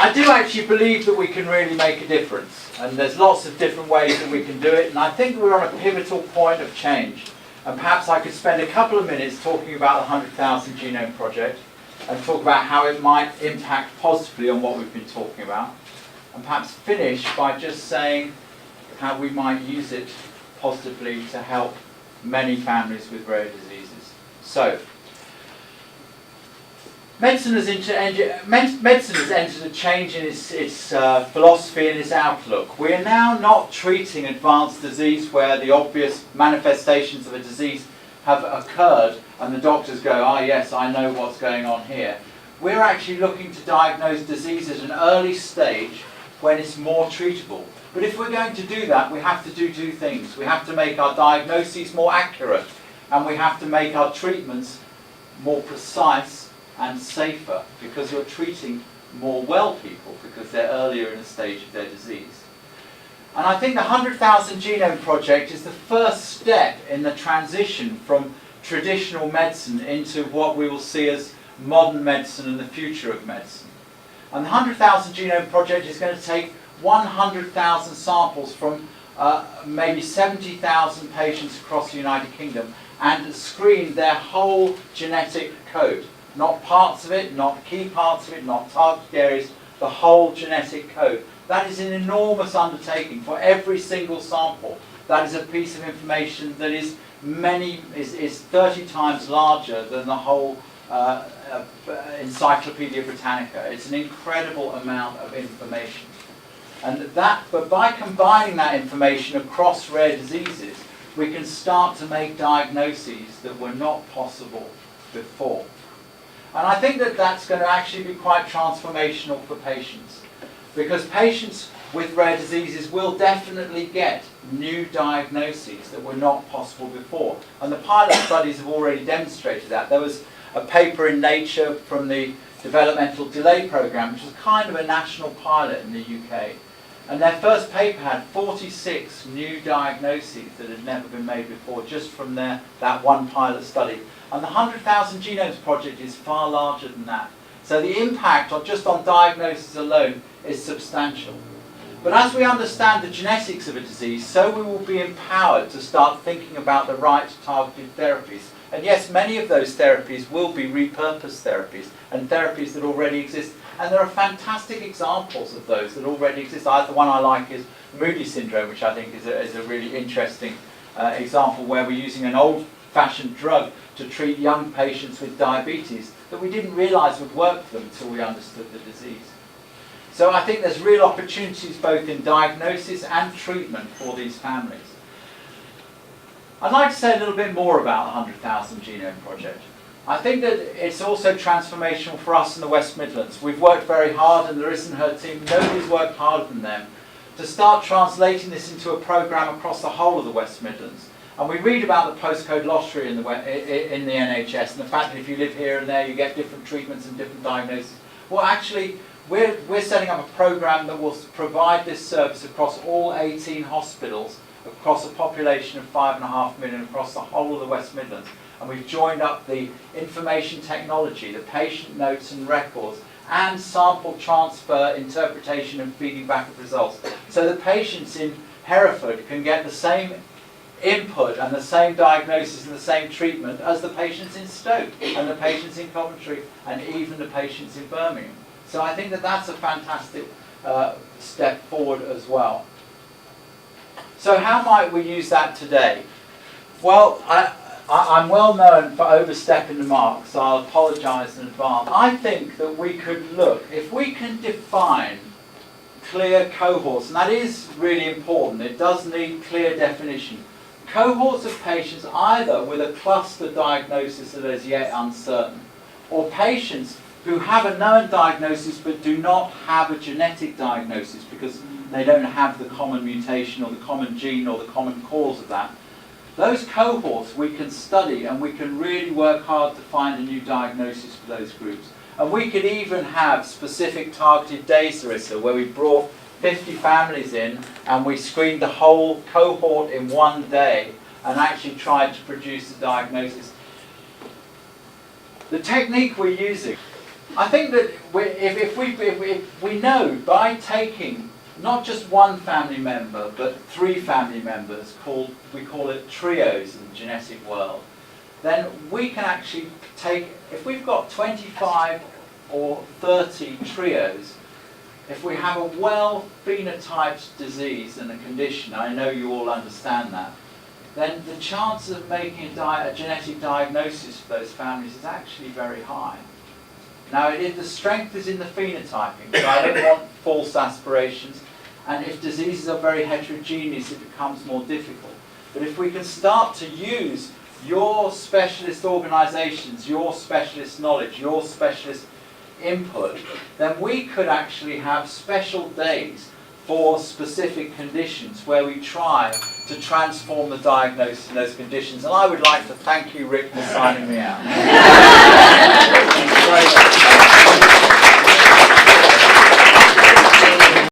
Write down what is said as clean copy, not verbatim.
I do actually believe that we can really make a difference, and there's lots of different ways that we can do it, and I think we're on a pivotal point of change. And perhaps I could spend a couple of minutes talking about the 100,000 Genome Project and talk about how it might impact positively on what we've been talking about, and perhaps finish by just saying how we might use it positively to help many families with rare diseases. So, medicine has entered a change in its philosophy and its outlook. We are now not treating advanced disease where the obvious manifestations of a disease have occurred and the doctors go, ah yes, I know what's going on here. We're actually looking to diagnose disease at an early stage when it's more treatable. But if we're going to do that, we have to do two things. We have to make our diagnoses more accurate, and we have to make our treatments more precise and safer, because you're treating more well people because they're earlier in a stage of their disease. And I think the 100,000 Genome Project is the first step in the transition from traditional medicine into what we will see as modern medicine and the future of medicine. And the 100,000 Genome Project is going to take 100,000 samples from maybe 70,000 patients across the United Kingdom and screen their whole genetic code. Not parts of it, not key parts of it, not target areas, the whole genetic code. That is an enormous undertaking for every single sample. That is a piece of information that is 30 times larger than the whole Encyclopedia Britannica. It's an incredible amount of information. But by combining that information across rare diseases, we can start to make diagnoses that were not possible before. And I think that that's going to actually be quite transformational for patients, because patients with rare diseases will definitely get new diagnoses that were not possible before. And the pilot studies have already demonstrated that. There was a paper in Nature from the Developmental Delay Programme, which was kind of a national pilot in the UK. And their first paper had 46 new diagnoses that had never been made before, just from that one pilot study. And the 100,000 Genomes Project is far larger than that. So the impact just on diagnosis alone is substantial. But as we understand the genetics of a disease, so we will be empowered to start thinking about the right targeted therapies. And yes, many of those therapies will be repurposed therapies and therapies that already exist. And there are fantastic examples of those that already exist. The one I like is Moody syndrome, which I think is a really interesting example where we're using an old-fashioned drug to treat young patients with diabetes that we didn't realise would work for them until we understood the disease. So I think there's real opportunities both in diagnosis and treatment for these families. I'd like to say a little bit more about the 100,000 Genome Project. I think that it's also transformational for us in the West Midlands. We've worked very hard, and Larissa and her team, nobody's worked harder than them, to start translating this into a programme across the whole of the West Midlands. And we read about the postcode lottery in the NHS, and the fact that if you live here and there you get different treatments and different diagnoses. Well, actually, we're setting up a programme that will provide this service across all 18 hospitals, across a population of 5.5 million across the whole of the West Midlands. And we've joined up the information technology, the patient notes and records, and sample transfer, interpretation and feeding back of results. So the patients in Hereford can get the same input and the same diagnosis and the same treatment as the patients in Stoke and the patients in Coventry and even the patients in Birmingham. So I think that that's a fantastic step forward as well. So how might we use that today? Well, I'm well known for overstepping the mark, so I'll apologise in advance. I think that we could look, if we can define clear cohorts, and that is really important, it does need clear definition. Cohorts of patients either with a cluster diagnosis that is yet uncertain, or patients who have a known diagnosis but do not have a genetic diagnosis because they don't have the common mutation or the common gene or the common cause of that. Those cohorts we can study, and we can really work hard to find a new diagnosis for those groups. And we could even have specific targeted days, Larissa, where we brought 50 families in and we screened the whole cohort in one day and actually tried to produce a diagnosis. The technique we're using I think that if we know by taking not just one family member, but 3 family members, we call it trios in the genetic world, then we can actually take, if we've got 25 or 30 trios, if we have a well-phenotyped disease and a condition, I know you all understand that, then the chances of making a genetic diagnosis for those families is actually very high. Now, the strength is in the phenotyping, so I don't want false aspirations, and if diseases are very heterogeneous, it becomes more difficult. But if we can start to use your specialist organisations, your specialist knowledge, your specialist input, then we could actually have special days for specific conditions where we try to transform the diagnosis in those conditions. And I would like to thank you, Rick, for signing me out.